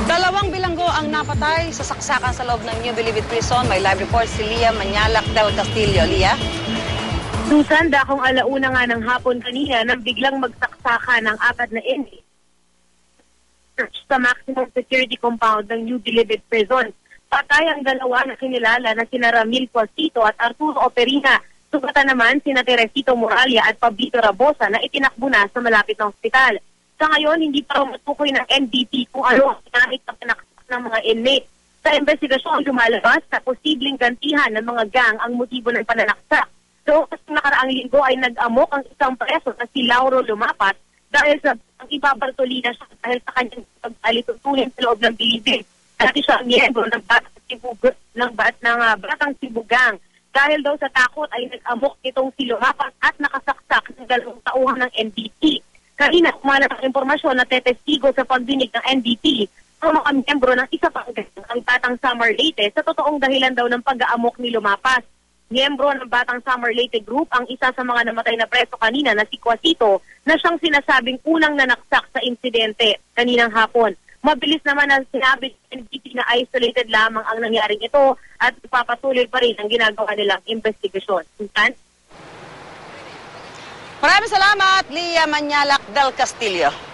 Dalawang bilanggo ang napatay sa saksakan sa loob ng New Bilibid Prison. May live report si Lia Manyalak del Castillo. Lia? Susan, dakong alauna nga ng hapon kanina nang biglang magsaksakan ng 4 na inmate sa maximum security compound ng New Bilibid Prison. Patay ang dalawa na kinilala na sina Ramil Cuasito at Arturo Operina. Sugatan naman sina Teresito Moralia at Pablito Rabosa na itinakbo na sa malapit na ospital. Sa ngayon, hindi pa matukoy ng NBP kung ano ang ginamit ng pinaksak ng mga inmate. Sa investigasyon, lumalabas na posibleng gantihan ng mga gang ang motibo ng pananaksak. So, sa nakaraang linggo ay nag-amok ang isang preso na si Lauro Lumapat dahil sa ang ibabartolina siya dahil sa kanyang pag-alitutuhin sa loob ng bilibid. Dati siya ang miyembro ng Batang Sibugang. Dahil daw sa takot ay nag-amok itong si Lumapat at nakasaksak ng 2 tauhan ng NBP. Kanina, kumalat ang impormasyon na tetestigo sa pagdinig ng NBP ang mga miyembro ng isa pang gang, ang Batang Samar Leyte, sa totoong dahilan daw ng pag-aamok ni Lumapas. Miyembro ng Batang Samar Leyte Group ang isa sa mga namatay na preso kanina na si Cuasito na siyang sinasabing unang nanaksak sa insidente kaninang hapon. Mabilis naman ang sinabi ng NBP na isolated lamang ang nangyaring ito at papatuloy pa rin ang ginagawa nilang investigasyon. Susan? Maraming salamat, Lia Manyalak del Castillo.